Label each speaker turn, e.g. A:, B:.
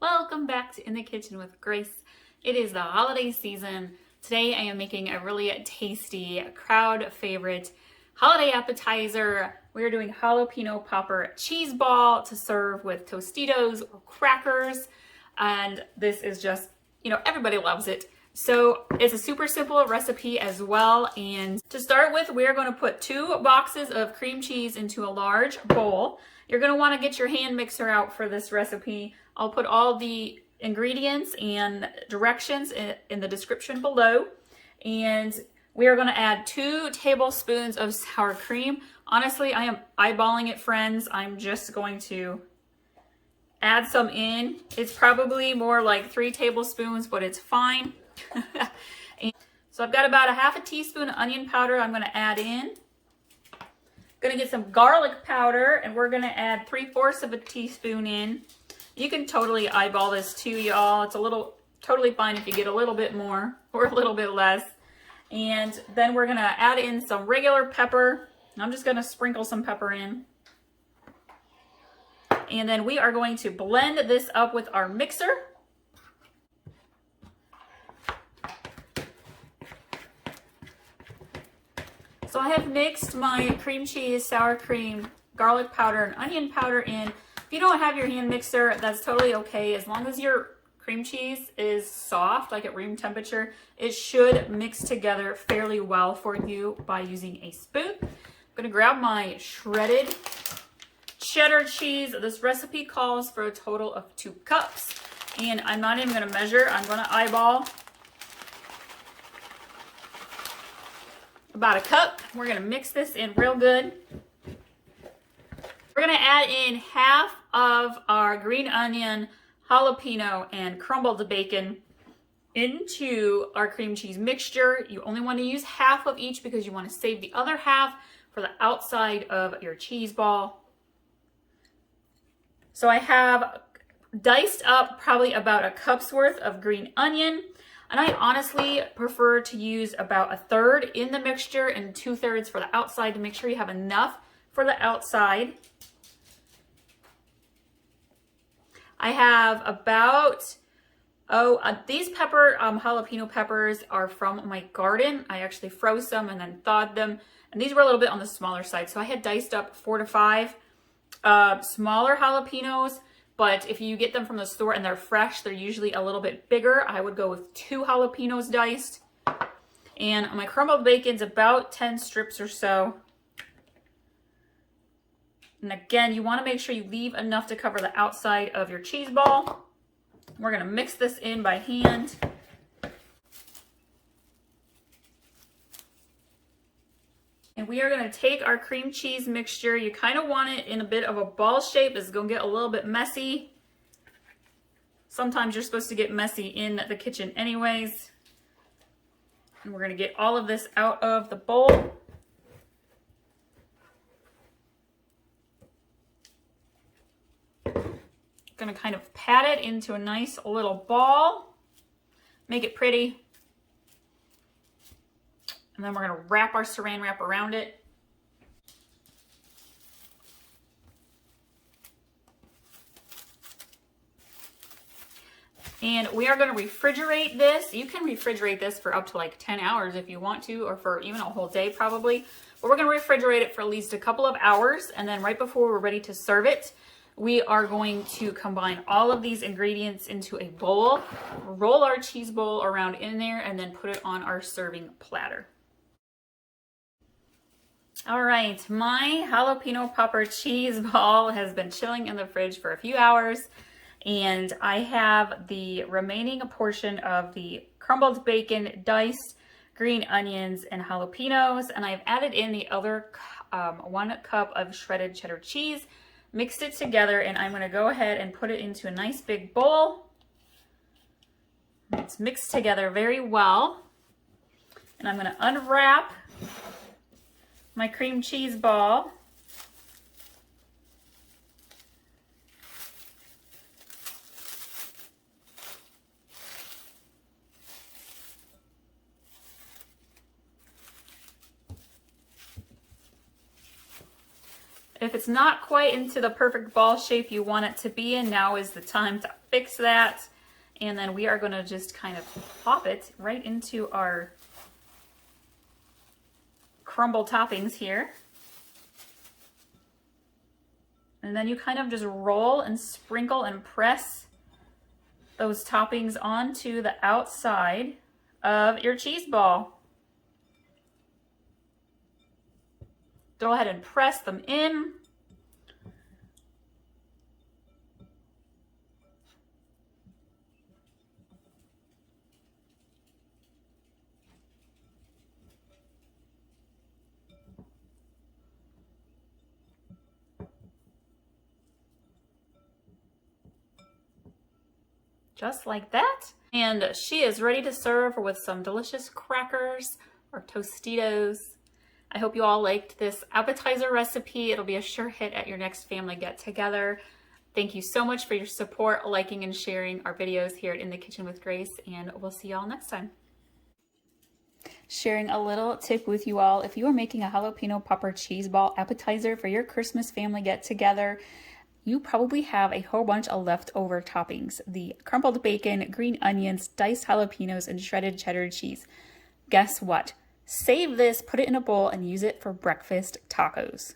A: Welcome back to In the Kitchen with Grace. It is the holiday season. Today I am making a really tasty, crowd favorite holiday appetizer. We are doing jalapeno popper cheese ball to serve with Tostitos or crackers. And this is just, everybody loves it. So it's a super simple recipe as well. And to start with, we're going to put 2 boxes of cream cheese into a large bowl. You're going to want to get your hand mixer out for this recipe. I'll put all the ingredients and directions in the description below. And we are going to add 2 tablespoons of sour cream. Honestly, I am eyeballing it, friends. I'm just going to add some in. It's probably more like 3 tablespoons, but it's fine. So I've got about a half a teaspoon of onion powder I'm going to add in. Going to get some garlic powder, and we're going to add 3/4 of a teaspoon in. You can totally eyeball this too, y'all. It's totally fine if you get a little bit more or a little bit less. And then we're going to add in some regular pepper. I'm just going to sprinkle some pepper in. And then we are going to blend this up with our mixer. So I have mixed my cream cheese, sour cream, garlic powder, and onion powder in. If you don't have your hand mixer, that's totally okay. As long as your cream cheese is soft, like at room temperature, it should mix together fairly well for you by using a spoon. I'm gonna grab my shredded cheddar cheese. This recipe calls for a total of 2 cups. And I'm not even gonna measure, I'm gonna eyeball about a cup. We're gonna mix this in real good. We're gonna add in half of our green onion, jalapeno, and crumbled bacon into our cream cheese mixture. You only want to use half of each because you want to save the other half for the outside of your cheese ball. So I have diced up probably about a cup's worth of green onion. And I honestly prefer to use about 1/3 in the mixture and 2/3 for the outside to make sure you have enough for the outside. I have about, these jalapeno peppers are from my garden. I actually froze some and then thawed them. And these were a little bit on the smaller side. So I had diced up 4 to 5 smaller jalapenos. But if you get them from the store and they're fresh, they're usually a little bit bigger. I would go with 2 jalapenos diced. And my crumbled bacon's about 10 strips or so. And again, you want to make sure you leave enough to cover the outside of your cheese ball. We're going to mix this in by hand. And we are going to take our cream cheese mixture. You kind of want it in a bit of a ball shape. It's going to get a little bit messy. Sometimes you're supposed to get messy in the kitchen anyways. And we're going to get all of this out of the bowl. Going to kind of pat it into a nice little ball. Make it pretty. And then we're going to wrap our saran wrap around it. And we are going to refrigerate this. You can refrigerate this for up to like 10 hours if you want to, or for even a whole day probably. But we're going to refrigerate it for at least a couple of hours. And then right before we're ready to serve it, we are going to combine all of these ingredients into a bowl, roll our cheese bowl around in there, and then put it on our serving platter. All right, my jalapeno popper cheese ball has been chilling in the fridge for a few hours, and I have the remaining portion of the crumbled bacon, diced green onions, and jalapenos, and I've added in the other 1 cup of shredded cheddar cheese, mixed it together, and I'm going to go ahead and put it into a nice big bowl. It's mixed together very well, and I'm going to unwrap my cream cheese ball. If it's not quite into the perfect ball shape you want it to be in, now is the time to fix that. And then we are going to just kind of pop it right into our crumble toppings here. And then you kind of just roll and sprinkle and press those toppings onto the outside of your cheese ball. Go ahead and press them in. Just like that. And she is ready to serve with some delicious crackers or Tostitos. I hope you all liked this appetizer recipe. It'll be a sure hit at your next family get together. Thank you so much for your support, liking and sharing our videos here at In the Kitchen with Grace, and we'll see y'all next time. Sharing a little tip with you all, if you are making a jalapeno popper cheese ball appetizer for your Christmas family get together, you probably have a whole bunch of leftover toppings. The crumbled bacon, green onions, diced jalapenos, and shredded cheddar cheese. Guess what? Save this, put it in a bowl, and use it for breakfast tacos.